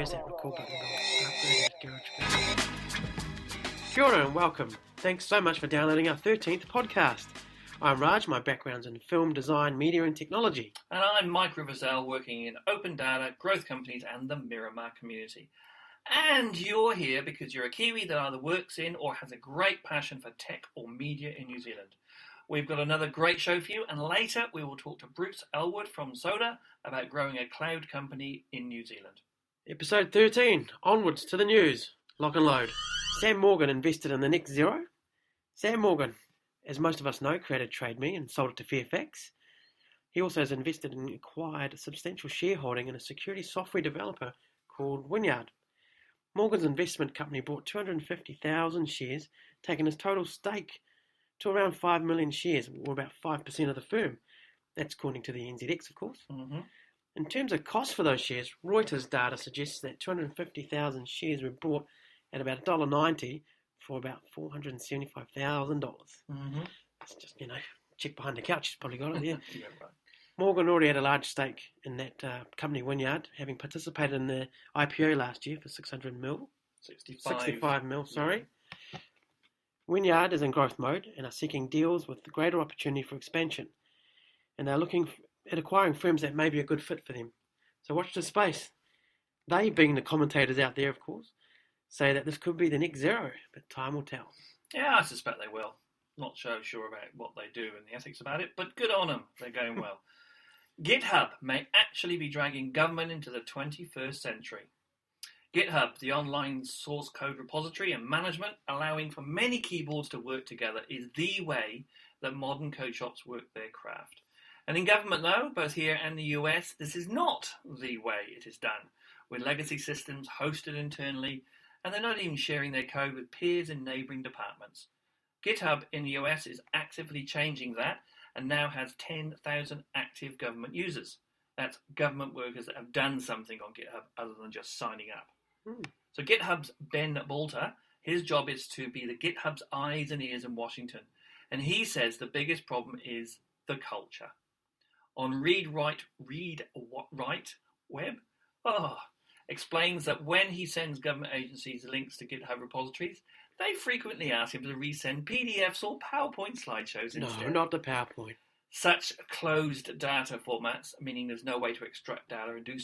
Where's that record button gone? Upgraded GarageBand. Kia ora and welcome. Thanks so much for downloading our 13th podcast. I'm Raj, my background's in film, design, media and technology. And I'm Mike Riversdale, working in open data, growth companies and the Miramar community. And you're here because you're a Kiwi that either works in or has a great passion for tech or media in New Zealand. We've got another great show for you, and later we will talk to Bruce Elwood from Soda about growing a cloud company in New Zealand. Episode 13, onwards to the news. Lock and load. Sam Morgan invested in the next Xero. Sam Morgan, as most of us know, created TradeMe and sold it to Fairfax. He also has invested and acquired a substantial shareholding in a security software developer called Wynyard. Morgan's investment company bought 250,000 shares, taking his total stake to around 5 million shares, or about 5% of the firm. That's according to the NZX, of course. Mm-hmm. In terms of cost for those shares, Reuters data suggests that 250,000 shares were bought at about $1.90 for about $475,000. Mm-hmm. That's just, check behind the couch, he's probably got it, yeah. Yeah, right. Morgan already had a large stake in that company, Wynyard, having participated in the IPO last year for 65 mil, sorry. Yeah. Wynyard is in growth mode and are seeking deals with greater opportunity for expansion. And they're looking at acquiring firms that may be a good fit for them. So watch this space. They, being the commentators out there, of course, say that this could be the next Xero, but time will tell. Yeah, I suspect they will. Not so sure about what they do and the ethics about it, but good on them. They're going well. GitHub may actually be dragging government into the 21st century. GitHub, the online source code repository and management, allowing for many keyboards to work together, is the way that modern code shops work their craft. And in government, though, both here and the US, this is not the way it is done, with legacy systems hosted internally, and they're not even sharing their code with peers in neighbouring departments. GitHub in the US is actively changing that, and now has 10,000 active government users. That's government workers that have done something on GitHub other than just signing up. So GitHub's Ben Bolter, his job is to be the GitHub's eyes and ears in Washington. And he says the biggest problem is the culture. On Read Write Web, explains that when he sends government agencies links to GitHub repositories, they frequently ask him to resend PDFs or PowerPoint slideshows instead. No, not the PowerPoint. Such closed data formats, meaning there's no way to extract data and do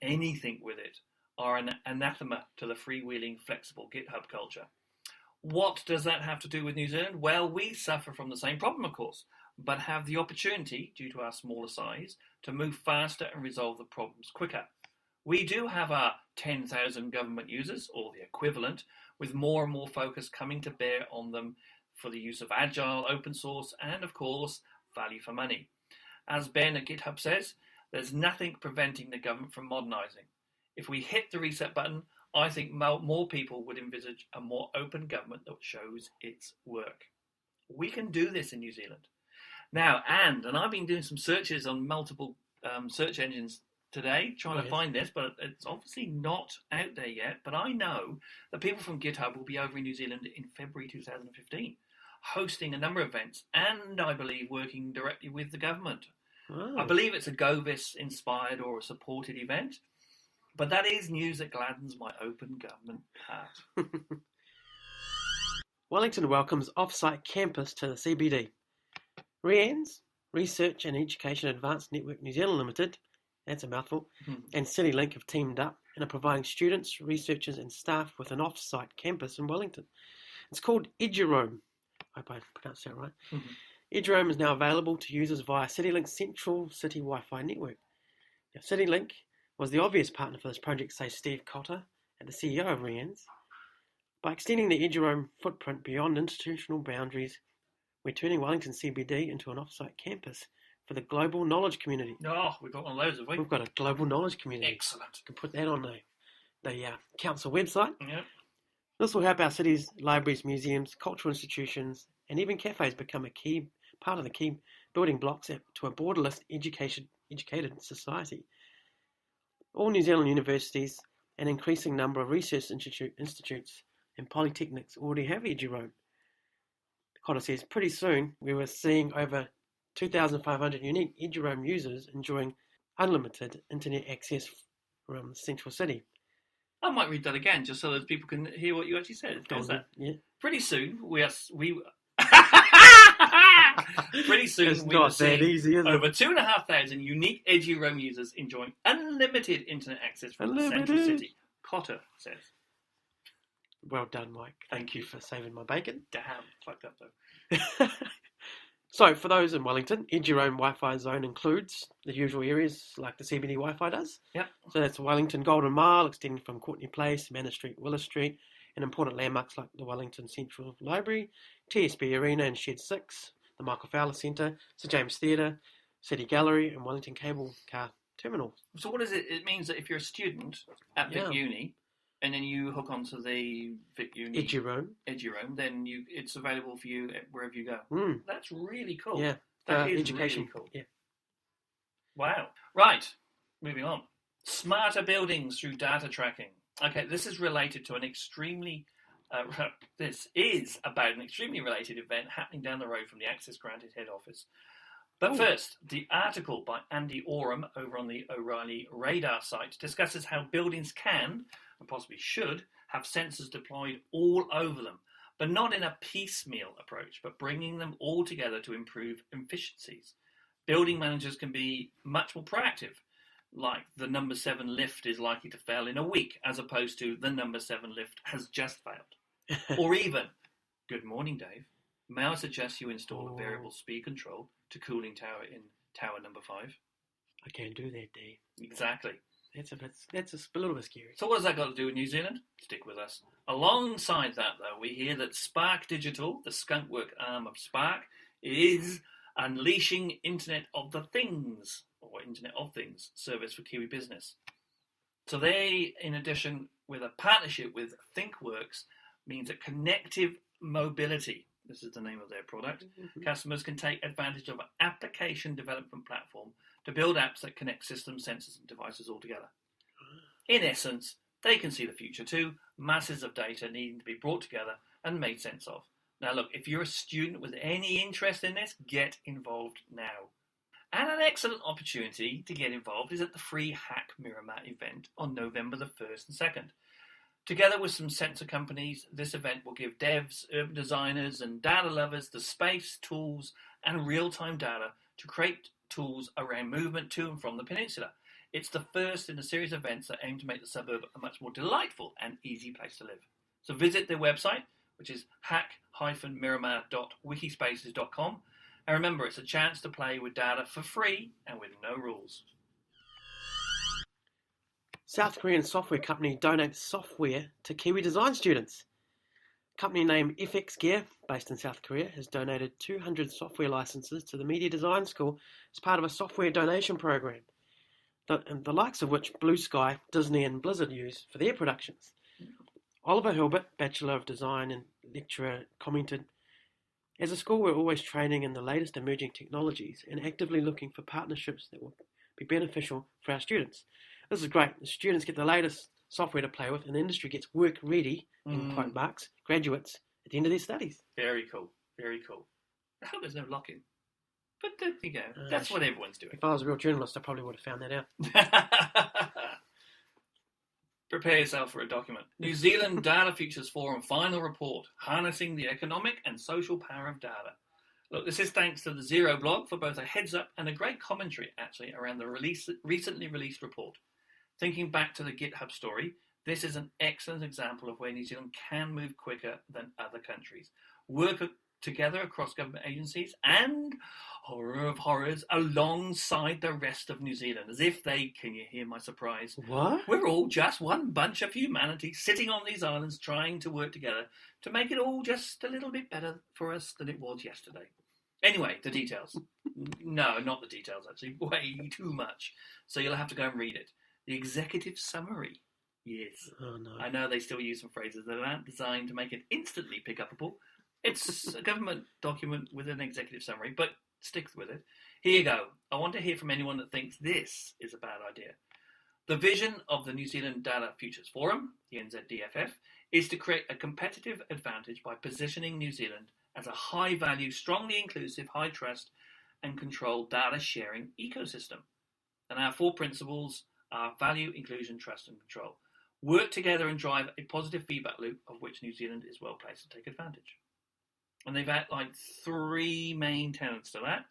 anything with it, are an anathema to the freewheeling, flexible GitHub culture. What does that have to do with New Zealand? Well, we suffer from the same problem, of course, but have the opportunity, due to our smaller size, to move faster and resolve the problems quicker. We do have our 10,000 government users, or the equivalent, with more and more focus coming to bear on them for the use of agile, open source, and, of course, value for money. As Ben at GitHub says, there's nothing preventing the government from modernising. If we hit the reset button, I think more people would envisage a more open government that shows its work. We can do this in New Zealand. Now, and I've been doing some searches on multiple search engines today, trying to find this, but it's obviously not out there yet. But I know that people from GitHub will be over in New Zealand in February 2015, hosting a number of events, and I believe working directly with the government. Oh. I believe it's a GoVis-inspired or a supported event. But that is news that gladdens my open government heart. Wellington welcomes off-site campus to the CBD. REANZ, Research and Education Advanced Network New Zealand Limited, that's a mouthful, and CityLink have teamed up and are providing students, researchers and staff with an off-site campus in Wellington. It's called Edurome. I hope I pronounced that right. Edurome is now available to users via CityLink's Central City Wi-Fi network. Now, CityLink was the obvious partner for this project, says Steve Cotter, and the CEO of REANZ. By extending the Edurome footprint beyond institutional boundaries, we're turning Wellington CBD into an off-site campus for the global knowledge community. Oh, we've got one of those, have we? We've got a global knowledge community. Excellent. You can put that on the council website. Yep. This will help our cities, libraries, museums, cultural institutions, and even cafes become a key part of the key building blocks to a borderless educated society. All New Zealand universities, an increasing number of research institutes and polytechnics already have Edurome. Cotter says, pretty soon we were seeing over 2,500 unique Edurome users enjoying unlimited internet access from the central city. I might read that again just so that people can hear what you actually said. How's that? Yeah. Pretty soon we Pretty soon It's we not will see that easy, is it? over 2,500 unique Edgy Roam users enjoying unlimited internet access from the central city. Cotter says. Well done, Mike. Thank you for saving my bacon. Damn, fucked up though. So, for those in Wellington, Edgy Roam Wi-Fi zone includes the usual areas like the CBD Wi-Fi does. Yep. So that's Wellington Golden Mile, extending from Courtney Place, Manor Street, Willis Street, and important landmarks like the Wellington Central Library, TSB Arena and Shed 6, the Michael Fowler Centre, St James Theatre, City Gallery, and Wellington Cable Car Terminal. So what is it? It means that if you're a student at Vic Uni, and then you hook onto the Vic Uni Edgy Roam, then it's available for you wherever you go. That's really cool. Yeah, that is education. Really cool. Yeah. Wow. Right. Moving on. Smarter buildings through data tracking. Okay, this is related to an extremely. This is about an extremely related event happening down the road from the Access Granted head office. But first, the article by Andy Oram over on the O'Reilly Radar site discusses how buildings can, and possibly should, have sensors deployed all over them, but not in a piecemeal approach, but bringing them all together to improve efficiencies. Building managers can be much more proactive, like the number 7 lift is likely to fail in a week, as opposed to the number 7 lift has just failed. Or even, good morning, Dave. May I suggest you install a variable speed control to cooling tower in tower number 5? I can't do that, Dave. Exactly. That's a little bit scary. So what does that got to do with New Zealand? Stick with us. Alongside that, though, we hear that Spark Digital, the skunkwork arm of Spark, is unleashing Internet of the Things, or Internet of Things, service for Kiwi business. So they, in addition, with a partnership with ThinkWorks, means that connective mobility, this is the name of their product, customers can take advantage of an application development platform to build apps that connect systems, sensors, and devices all together. In essence, they can see the future too, masses of data needing to be brought together and made sense of. Now look, if you're a student with any interest in this, get involved now. And an excellent opportunity to get involved is at the free Hack Miramar event on November the 1st and 2nd. Together with some sensor companies, this event will give devs, urban designers, and data lovers the space, tools, and real-time data to create tools around movement to and from the peninsula. It's the first in a series of events that aim to make the suburb a much more delightful and easy place to live. So visit their website, which is hack-miramar.wikispaces.com, and remember, it's a chance to play with data for free and with no rules. South Korean software company donates software to Kiwi design students. Company named FX Gear, based in South Korea, has donated 200 software licenses to the Media Design School as part of a software donation program, the likes of which Blue Sky, Disney and Blizzard use for their productions. Oliver Hilbert, Bachelor of Design and lecturer, commented, "As a school, we're always training in the latest emerging technologies and actively looking for partnerships that will be beneficial for our students. This is great. The students get the latest software to play with and the industry gets work ready, in quote marks, graduates at the end of their studies." Very cool. Very cool. I hope there's no lock-in. But there you go. That's what everyone's doing. If I was a real journalist, I probably would have found that out. Prepare yourself for a document. New Zealand Data Futures Forum final report, harnessing the economic and social power of data. Look, this is thanks to the Zero blog for both a heads up and a great commentary, actually, around the recently released report. Thinking back to the GitHub story, this is an excellent example of where New Zealand can move quicker than other countries. Work together across government agencies and, horror of horrors, alongside the rest of New Zealand, as if they, can you hear my surprise? What? We're all just one bunch of humanity sitting on these islands trying to work together to make it all just a little bit better for us than it was yesterday. Anyway, the details. No, not the details, actually. Way too much. So you'll have to go and read it. The executive summary. Yes. Oh, no. I know they still use some phrases that aren't designed to make it instantly pick upable. It's a government document with an executive summary, but stick with it. Here you go. I want to hear from anyone that thinks this is a bad idea. The vision of the New Zealand Data Futures Forum, the NZDFF, is to create a competitive advantage by positioning New Zealand as a high-value, strongly inclusive, high-trust and controlled data sharing ecosystem. And our 4 principles are value, inclusion, trust and control. Work together and drive a positive feedback loop of which New Zealand is well placed to take advantage. And they've outlined 3 main tenets to that.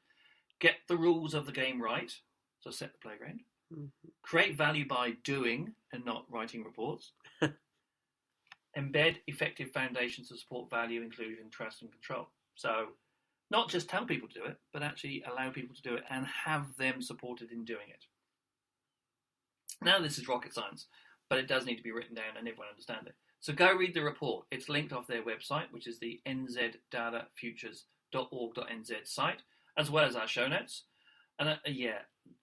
Get the rules of the game right, so set the playground. Mm-hmm. Create value by doing and not writing reports. Embed effective foundations to support value, inclusion, trust, and control. So not just tell people to do it, but actually allow people to do it and have them supported in doing it. Now, this is rocket science, but it does need to be written down and everyone understand it. So go read the report. It's linked off their website, which is the nzdatafutures.org.nz site, as well as our show notes. And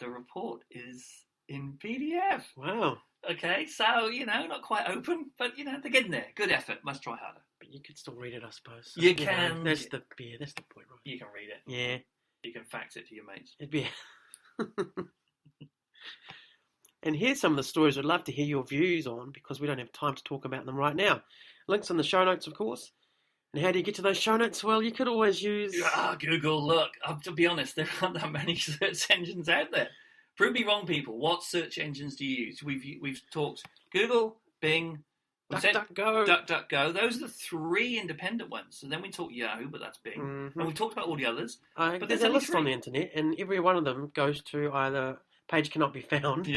the report is in PDF. Wow. Okay, so, not quite open, but, they're getting there. Good effort. Must try harder. But you could still read it, I suppose. You can. That's the point, right? You can read it. Yeah. You can fax it to your mates. And here's some of the stories I'd love to hear your views on, because we don't have time to talk about them right now. Links in the show notes, of course. And how do you get to those show notes? Well, you could always use... Google. Look, to be honest, there aren't that many search engines out there. Prove me wrong, people. What search engines do you use? We've talked Google, Bing, DuckDuckGo. Those are the 3 independent ones. So then we talk Yahoo, but that's Bing. Mm-hmm. And we've talked about all the others. But there's a list on the internet, and every one of them goes to either page cannot be found,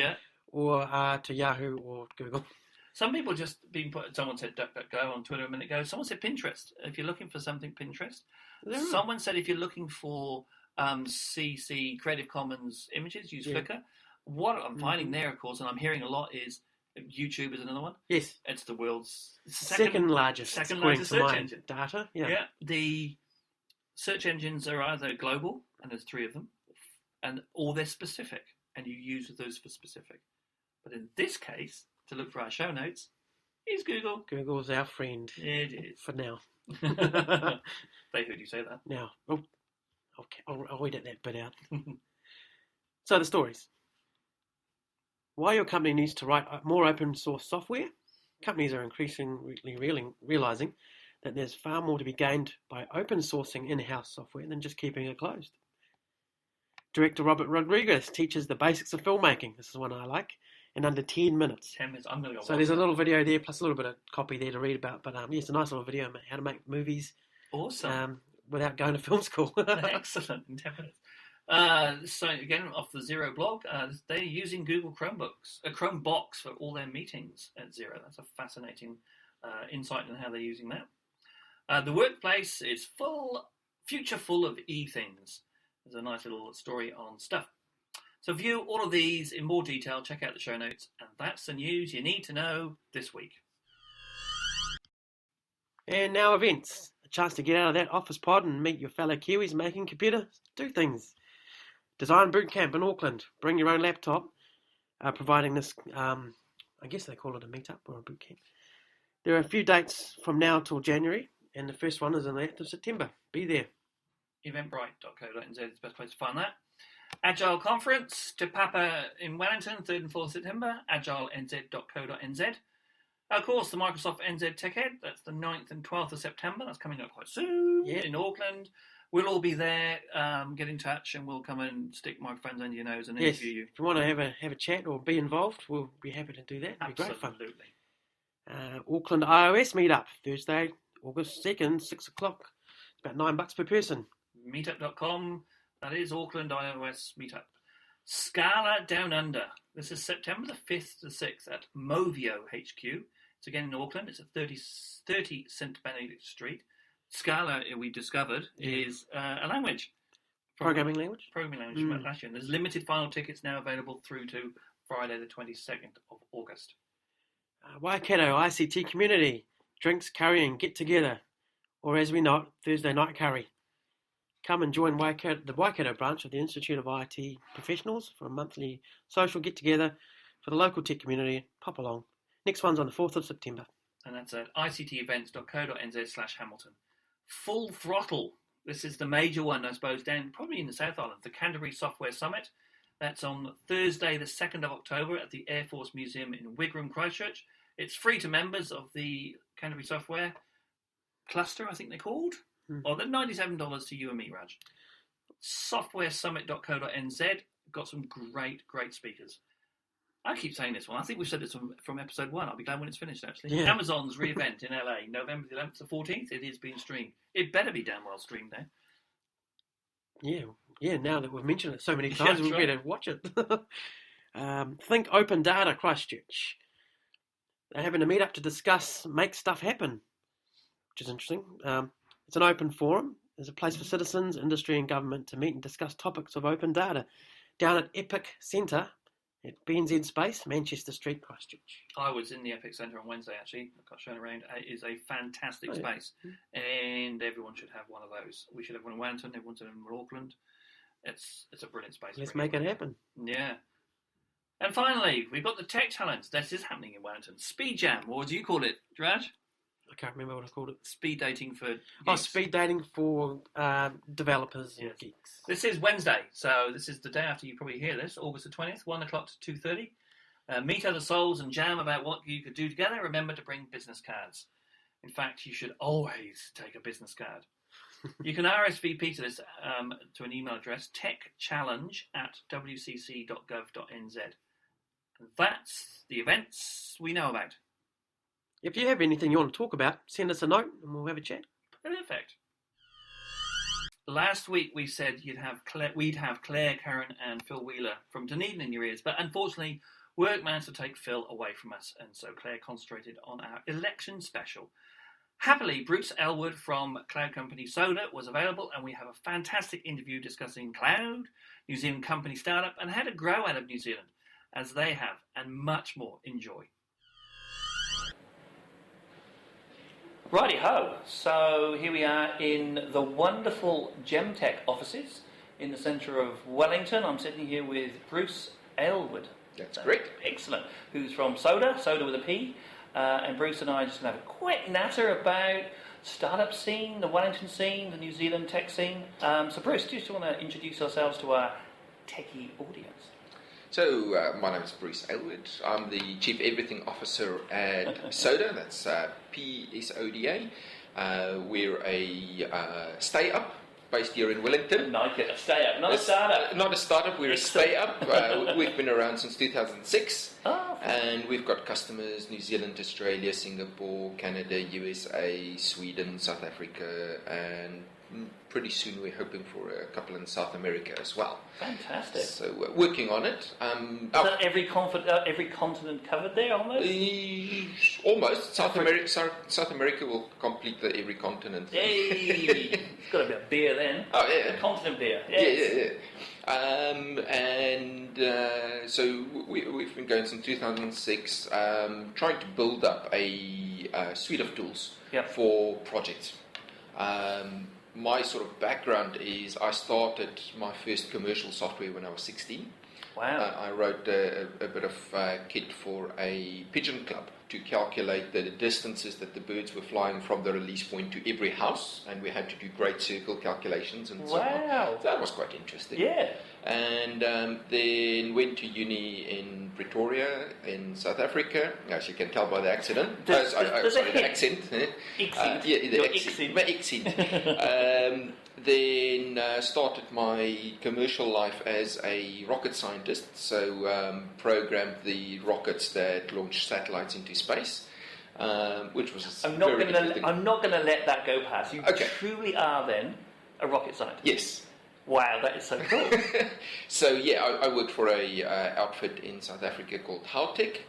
or to Yahoo or Google. Some people someone said DuckDuckGo on Twitter a minute ago. Someone said Pinterest. If you're looking for something, Pinterest. Yeah. Someone said if you're looking for CC Creative Commons images, use Flickr. What I'm finding there, of course, and I'm hearing a lot, is YouTube is another one. Yes. It's the world's second largest search engine. Data. Yeah. The search engines are either global, and there's 3 of them, or they're specific, and you use those for specific. But in this case, to look for our show notes, is Google. Google's our friend. It is. For now. They heard you say that. Now. Oh, okay, I'll edit that bit out. So the stories. Why your company needs to write more open source software. Companies are increasingly realizing that there's far more to be gained by open sourcing in-house software than just keeping it closed. Director Robert Rodriguez teaches the basics of filmmaking. This is one I like. In under 10 minutes. 10 minutes. I'm going to go. So there's a little video there, plus a little bit of copy there to read about. But it's a nice little video on how to make movies. Awesome. Without going to film school. Excellent. In 10 minutes. So again, off the Xero blog, they're using Google Chromebox for all their meetings at Xero. That's a fascinating insight on how they're using that. The workplace is future full of e-things. There's a nice little story on stuff. So view all of these in more detail, check out the show notes, and that's the news you need to know this week. And now events. A chance to get out of that office pod and meet your fellow Kiwis making computers do things. Design Bootcamp in Auckland. Bring your own laptop. Providing this, I guess they call it a meetup or a bootcamp. There are a few dates from now till January, and the first one is on the 8th of September. Be there. Eventbrite.co.nz is the best place to find that. Agile Conference, Te Papa in Wellington, 3rd and 4th September, agilenz.co.nz. Of course, the Microsoft NZ TechEd, that's the 9th and 12th of September, that's coming up quite soon in Auckland. We'll all be there, get in touch, and we'll come and stick microphones under your nose and interview you. If you want to have a chat or be involved, we'll be happy to do that. It'll be great fun. Absolutely. Auckland iOS Meetup, Thursday, August 2nd, 6 o'clock. It's about $9 per person. Meetup.com. That is Auckland iOS Meetup. Scala Down Under. This is September the 5th to the 6th at Movio HQ. It's again in Auckland. It's at 30 St. Benedict Street. Scala, we discovered, is a language. Programming language from last year. And there's limited final tickets now available through to Friday the 22nd of August. Waikato ICT Community. Drinks, curry and get together. Or as we know, Thursday night curry. Come and join the Waikato branch of the Institute of IT Professionals for a monthly social get-together for the local tech community. Pop along. Next one's on the 4th of September. And that's at ictevents.co.nz/Hamilton. Full Throttle. This is the major one, I suppose, down probably in the South Island. The Canterbury Software Summit. That's on Thursday, the 2nd of October at the Air Force Museum in Wigram, Christchurch. It's free to members of the Canterbury Software Cluster, I think they're called. Or they're $97 to you and me, Raj. Softwaresummit.co.nz. Got some great speakers. I keep saying this one. I think we've said this from episode 1. I'll be glad when it's finished, actually. Yeah. Amazon's re-event in LA, November the 11th to 14th. It is being streamed. It better be damn well streamed there. Yeah. Now that we've mentioned it so many times, we right. better watch it. Think Open Data Christchurch. They're having a meet-up to discuss Make Stuff Happen, which is interesting. It's an open forum. There's a place for citizens, industry and government to meet and discuss topics of open data down at Epic Centre at BNZ Space, Manchester Street, Christchurch. I was in the Epic Centre on Wednesday, actually. I got shown around. It is a fantastic space, and everyone should have one of those. We should have one in Wellington, everyone should have one in Auckland. It's a brilliant space. Let's make it happen. Yeah. And finally, we've got the Tech Challenge. This is happening in Wellington. Speed Jam, or what do you call it, Raj? I can't remember what I called it. Speed dating for geeks. Oh, speed dating for developers and geeks. This is Wednesday, so this is the day after you probably hear this, August the 20th, 1 o'clock to 2:30. Meet other souls and jam about what you could do together. Remember to bring business cards. In fact, you should always take a business card. You can RSVP to this to an email address, techchallenge@wcc.gov.nz. And that's the events we know about. If you have anything you want to talk about, send us a note and we'll have a chat. Perfect. Last week we said we'd have Claire Curran and Phil Wheeler from Dunedin in your ears, but unfortunately work managed to take Phil away from us, and so Claire concentrated on our election special. Happily, Bruce Elwood from cloud company Soda was available, and we have a fantastic interview discussing cloud, New Zealand company startup, and how to grow out of New Zealand, as they have, and much more. Enjoy. Righty-ho, so here we are in the wonderful Gemtech offices in the centre of Wellington. I'm sitting here with Bruce Elwood. That's correct. Excellent. Who's from Soda with a P. And Bruce and I are just going to have a quick natter about startup scene, the Wellington scene, the New Zealand tech scene. So Bruce, do you just want to introduce ourselves to our techie audience? So, my name is Bruce Elwood. I'm the Chief Everything Officer at Soda, that's PSODA. We're a stay-up based here in Wellington. Like it, a stay-up, not a startup. Not a startup, we're a stay-up. We've been around since 2006. And we've got customers New Zealand, Australia, Singapore, Canada, USA, Sweden, South Africa, and pretty soon we're hoping for a couple in South America as well. Fantastic. So we're working on it. Is that every continent covered there almost? Almost. South America will complete every continent. Hey, it's got to be a beer then. Oh yeah. A continent beer. Yes. Yeah. So we've been going since 2006, trying to build up a suite of tools for projects. My sort of background is I started my first commercial software when I was 16. Wow. I wrote a bit of kit for a pigeon club to calculate the distances that the birds were flying from the release point to every house, and we had to do great circle calculations and so on. Wow. That was quite interesting. Yeah. And then went to uni in Pretoria in South Africa, as you can tell by the accent. The accent. The accent. Then started my commercial life as a rocket scientist, so programmed the rockets that launch satellites into space, which was I'm not going to let that go past. You truly are then a rocket scientist. Yes. Wow, that is so cool. So yeah, I worked for a outfit in South Africa called Howtech,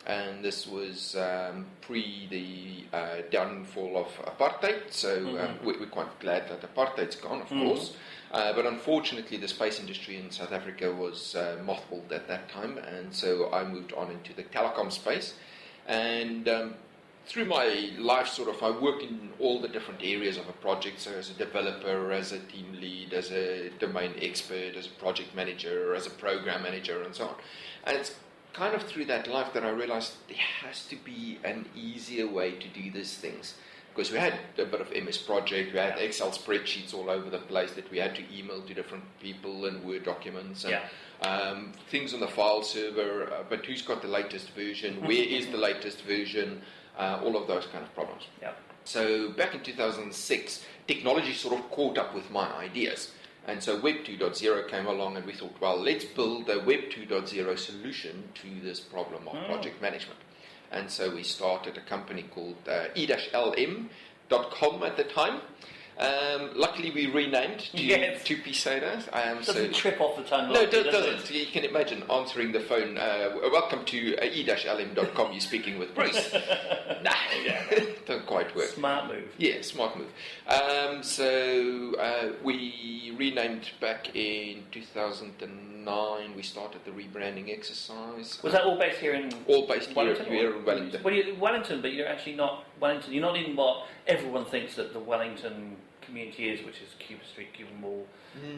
and this was pre the downfall of apartheid. So we're quite glad that apartheid's gone, of course. But unfortunately, the space industry in South Africa was mothballed at that time, and so I moved on into the telecom space. And through my life, I worked in all the different areas of a project. So as a developer, as a team lead, as a domain expert, as a project manager, as a program manager, and so on. And it's kind of through that life that I realized there has to be an easier way to do these things. Because we had a bit of MS Project, we had Excel spreadsheets all over the place that we had to email to different people and Word documents and things on the file server, but who's got the latest version, where is the latest version, all of those kind of problems. Yep. So back in 2006, technology sort of caught up with my ideas. And so Web 2.0 came along, and we thought, well, let's build a Web 2.0 solution to this problem of project management. And so we started a company called E-LM.com at the time. Luckily, we renamed to Pisada. Doesn't trip off the tongue. No, it doesn't. You can imagine answering the phone. Welcome to E-LM.com. You're speaking with Bruce. Nah, don't quite work. Smart move. Yeah, smart move. So we renamed back in 2009. We started the rebranding exercise. Was that all based here in Wellington? Here in Wellington. Well, you're Wellington, but you're actually not Wellington. You're not in what everyone thinks that the Wellington community is, which is Cuba Street, Cuba Mall.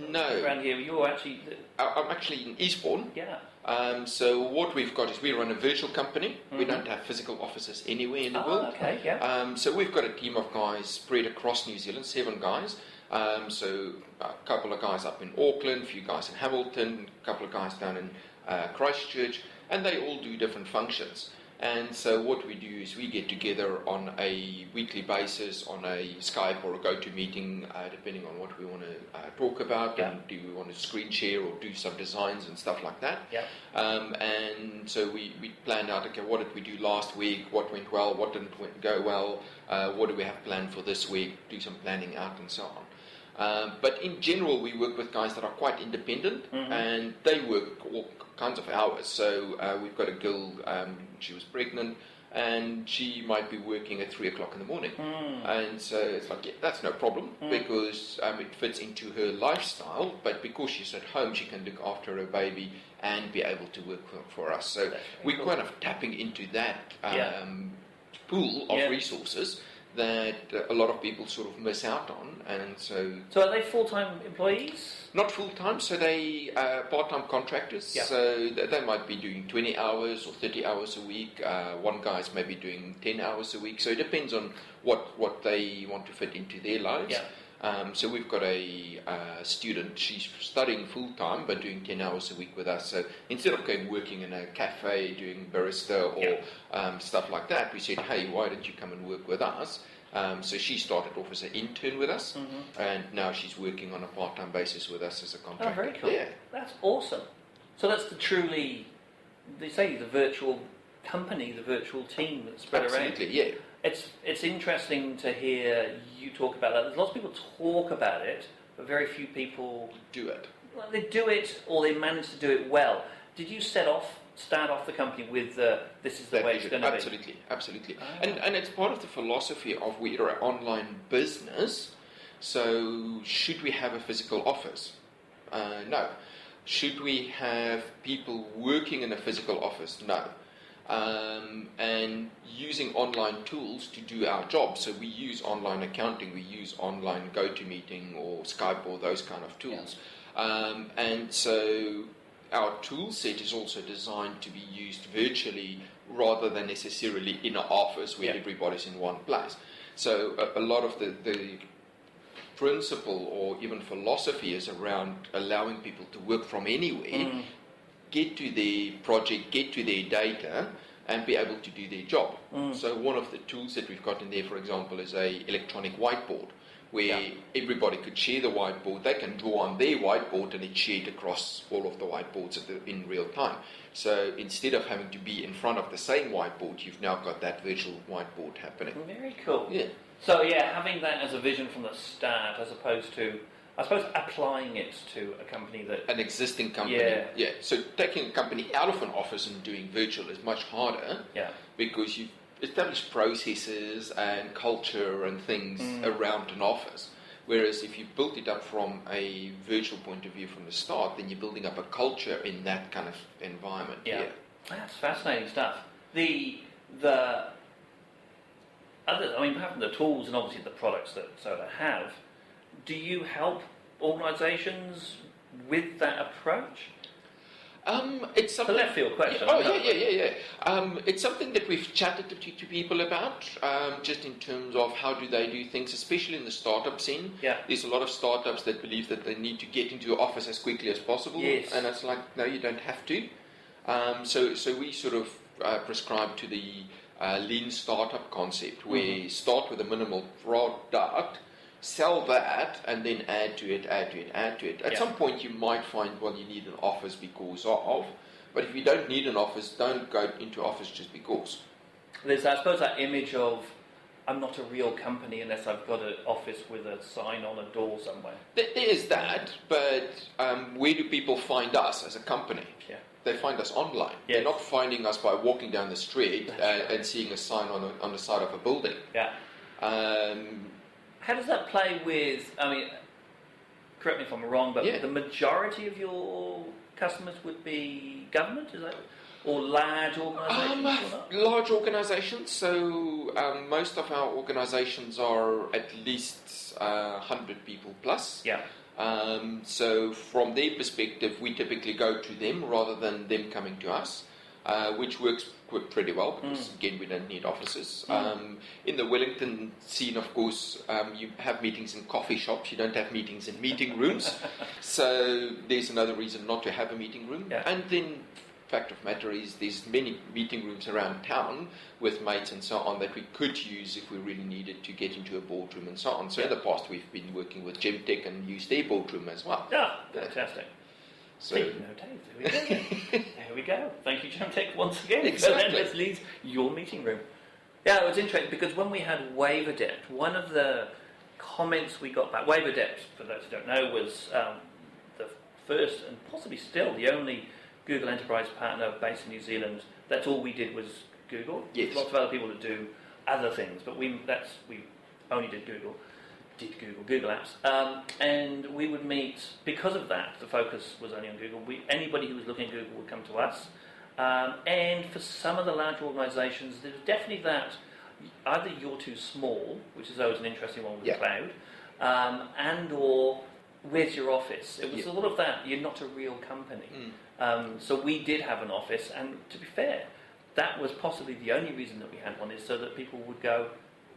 No. Around here, you're actually... I'm actually in Eastbourne. Yeah. So what we've got is we run a virtual company. We don't have physical offices anywhere in the world. Okay, yeah. So we've got a team of guys spread across New Zealand, 7 guys. So a couple of guys up in Auckland, a few guys in Hamilton, a couple of guys down in Christchurch, and they all do different functions. And so what we do is we get together on a weekly basis on a Skype or a GoToMeeting, depending on what we want to talk about, and do we want to screen share or do some designs and stuff like that. And so we planned out, okay, what did we do last week, what went well, what didn't go well, what do we have planned for this week, do some planning out and so on. But in general, we work with guys that are quite independent, and they work all kinds of hours. So we've got a girl, she was pregnant, and she might be working at 3 o'clock in the morning. And so it's like, yeah, that's no problem, because it fits into her lifestyle, but because she's at home, she can look after her baby and be able to work for us. So we're kind of tapping into that pool of resources that a lot of people sort of miss out on, and so... So are they full-time employees? Not full-time, so they part-time contractors, so they might be doing 20 hours or 30 hours a week. One guy's maybe doing 10 hours a week, so it depends on what they want to fit into their lives. So we've got a student, she's studying full-time but doing 10 hours a week with us. So instead of going working in a cafe doing barista or stuff like that, we said, hey, why don't you come and work with us? So she started off as an intern with us, and now she's working on a part-time basis with us as a contractor. Oh, very cool. Yeah. That's awesome. So that's they say the virtual company, the virtual team that's spread around. Absolutely, yeah. It's interesting to hear you talk about that. There's lots of people talk about it, but very few people do it. Well, they do it, or they manage to do it well. Did you start off the company with this is the way it's going to be? Absolutely. And it's part of the philosophy of we're an online business. So should we have a physical office? No. Should we have people working in a physical office? No. And using online tools to do our job. So we use online accounting, we use online GoToMeeting or Skype or those kind of tools. And so our tool set is also designed to be used virtually rather than necessarily in an office where everybody's in one place. So a lot of the principle or even philosophy is around allowing people to work from anywhere, get to their project, get to their data, and be able to do their job. So one of the tools that we've got in there, for example, is a electronic whiteboard, where everybody could share the whiteboard. They can draw on their whiteboard and it's shared across all of the whiteboards in real time. So instead of having to be in front of the same whiteboard, you've now got that virtual whiteboard happening. Very cool. Yeah. So having that as a vision from the start, as opposed to, I suppose, applying it to a company that... An existing company. Yeah. So taking a company out of an office and doing virtual is much harder. Because you've established processes and culture and things around an office. Whereas if you built it up from a virtual point of view from the start, then you're building up a culture in that kind of environment. That's fascinating stuff. The other, apart from the tools and obviously the products that Soda have, do you help organisations with that approach? It's something. It's a left field question. It's something that we've chatted to people about, just in terms of how do they do things, especially in the startup scene. There's a lot of startups that believe that they need to get into an office as quickly as possible, and it's like, no, you don't have to. So we sort of prescribe to the lean startup concept, where you start with a minimal product, sell that, and then add to it. At some point you might find, well, you need an office because of, but if you don't need an office, don't go into office just because. There's, I suppose, that image of, I'm not a real company unless I've got an office with a sign on a door somewhere. There is that, but where do people find us as a company? Yeah. They find us online. Yes. They're not finding us by walking down the street and seeing a sign on the side of a building. Yeah. How does that play with, I mean, correct me if I'm wrong, but the majority of your customers would be government, is that? Or large organisations? Large organisations. So most of our organisations are at least 100 people plus. Yeah. So from their perspective, we typically go to them rather than them coming to us, which works pretty well because, again, we don't need offices. In the Wellington scene, of course, you have meetings in coffee shops. You don't have meetings in meeting rooms. So there's another reason not to have a meeting room. Yeah. And then fact of matter is there's many meeting rooms around town with mates and so on that we could use if we really needed to get into a boardroom and so on. So in the past we've been working with Gemtech and used their boardroom as well. Yeah, fantastic. So Dave, there we go. There we go. Thank you, Gemtech, once again. Exactly. So then let's leave your meeting room. Yeah, it was interesting because when we had Waveadept, one of the comments we got back, Waveadept, for those who don't know, was the first and possibly still the only Google Enterprise partner based in New Zealand. That's all we did was Google. Yes. Lots of other people that do other things, but we only did Google Apps. And we would meet, because of that, the focus was only on Google. Anybody who was looking at Google would come to us. And for some of the larger organisations, there's definitely that, either you're too small, which is always an interesting one with the cloud, and or where's your office? It was a lot of that, you're not a real company. So we did have an office, and to be fair, that was possibly the only reason that we had one, is so that people would go,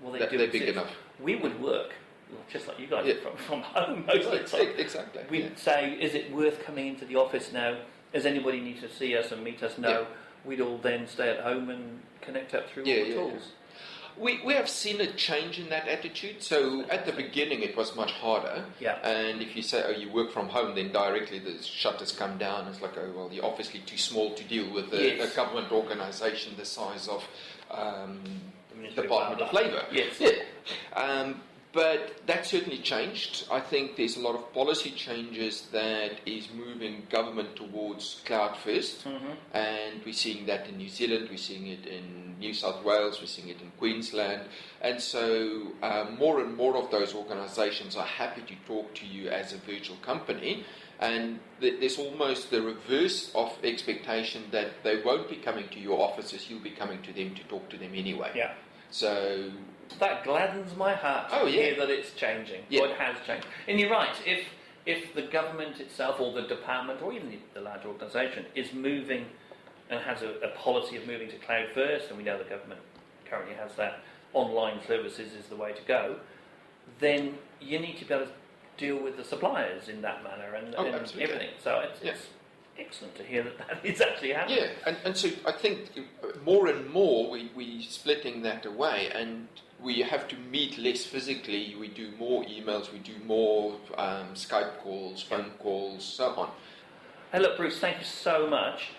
well, they're big enough. We would work, just like you guys, from home most of the time. Exactly. We'd say, is it worth coming into the office now? Does anybody need to see us and meet us? No. We'd all then stay at home and connect up through all the tools. We have seen a change in that attitude. So at the beginning it was much harder. Yeah. And if you say, oh, you work from home, then directly the shutters come down. It's like, oh, well, you're obviously too small to deal with a government organisation the size of Department of Labour. Yes. Yeah. But that certainly changed. I think there's a lot of policy changes that is moving government towards cloud first, and we're seeing that in New Zealand, we're seeing it in New South Wales, we're seeing it in Queensland, and so more and more of those organisations are happy to talk to you as a virtual company, and there's almost the reverse of expectation that they won't be coming to your offices, you'll be coming to them to talk to them anyway. Yeah. So that gladdens my heart to hear that it's changing. Yeah. Or it has changed. And you're right, if the government itself or the department or even the large organisation is moving and has a policy of moving to cloud first, and we know the government currently has that, online services is the way to go, then you need to be able to deal with the suppliers in that manner and everything. So it's excellent to hear that is actually happening. Yeah, and so I think more and more we're splitting that away, and we have to meet less physically. We do more emails, we do more Skype calls, phone calls, so on. Hey, look, Bruce, thank you so much.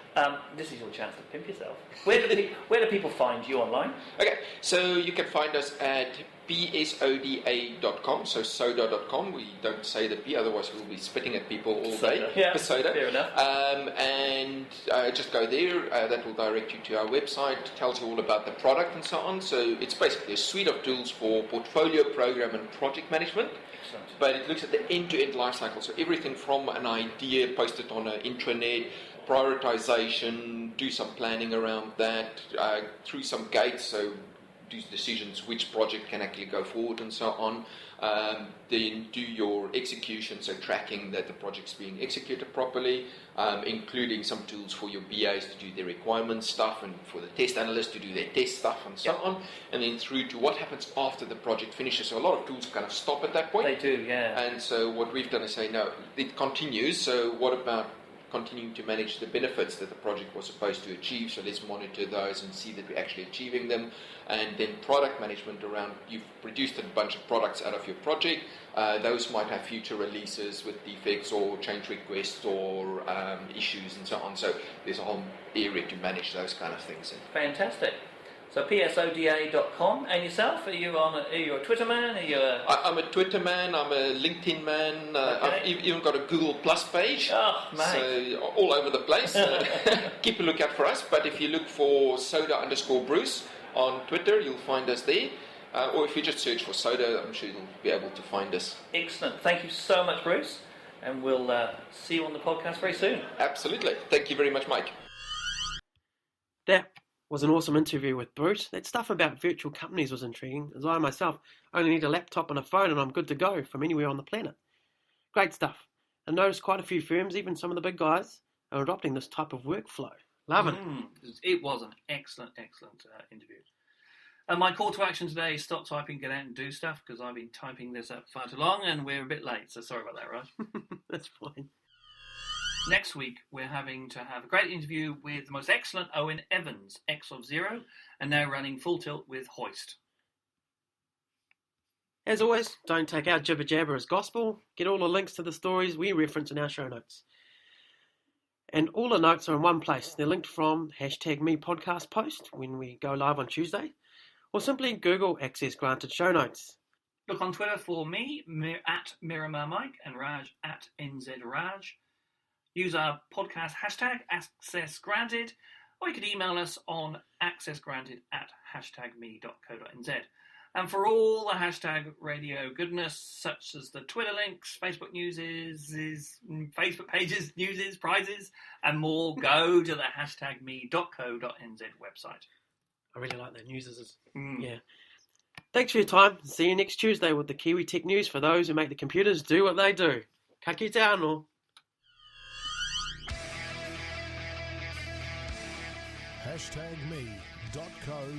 This is your chance to pimp yourself. Where do people find you online? Okay, so you can find us at psoda.com, so soda.com. We don't say the P, otherwise we'll be spitting at people all day. Yeah, Soda. fair enough. And just go there. That will direct you to our website, tells you all about the product and so on. So it's basically a suite of tools for portfolio, program and project management. Excellent. But it looks at the end-to-end life cycle. So everything from an idea, post it on an intranet, prioritization, do some planning around that, through some gates, so do decisions which project can actually go forward and so on. Then do your execution, so tracking that the project's being executed properly, including some tools for your BAs to do their requirements stuff and for the test analysts to do their test stuff and so on. And then through to what happens after the project finishes. So a lot of tools kind of stop at that point. They do, yeah. And so what we've done is say, no, it continues, so what about continuing to manage the benefits that the project was supposed to achieve. So let's monitor those and see that we're actually achieving them. And then product management around, you've produced a bunch of products out of your project. Those might have future releases with defects or change requests or issues and so on. So there's a whole area to manage those kind of things. Fantastic. So psoda.com. And yourself? Are you a Twitter man? I'm a Twitter man. I'm a LinkedIn man. I've even got a Google Plus page. Oh, mate. So all over the place. Keep a lookout for us. But if you look for soda_Bruce on Twitter, you'll find us there. Or if you just search for Soda, I'm sure you'll be able to find us. Excellent. Thank you so much, Bruce. And we'll see you on the podcast very soon. Absolutely. Thank you very much, Mike. That was an awesome interview with Bruce. That stuff about virtual companies was intriguing, as I myself only need a laptop and a phone and I'm good to go from anywhere on the planet. Great stuff. I noticed quite a few firms, even some of the big guys, are adopting this type of workflow. Loving it. It was an excellent interview. And my call to action today is stop typing, get out and do stuff, because I've been typing this up far too long and we're a bit late, so sorry about that, right? That's fine. Next week, we're having to have a great interview with the most excellent Owen Evans, X of Zero, and now running full tilt with Hoist. As always, don't take our jibber jabber as gospel. Get all the links to the stories we reference in our show notes. And all the notes are in one place. They're linked from #MePodcast post when we go live on Tuesday, or simply Google Access Granted Show Notes. Look on Twitter for me, at Miramar Mike, and Raj at NZRaj. Use our podcast hashtag AccessGranted, or you could email us on accessgranted@me.co.nz. And for all the hashtag radio goodness, such as the Twitter links, Facebook newses, Facebook pages, newses, prizes, and more, go to the #me.co.nz website. I really like that newses. Yeah. Thanks for your time. See you next Tuesday with the Kiwi Tech News for those who make the computers do what they do. Ka kite anō. #me.co.nz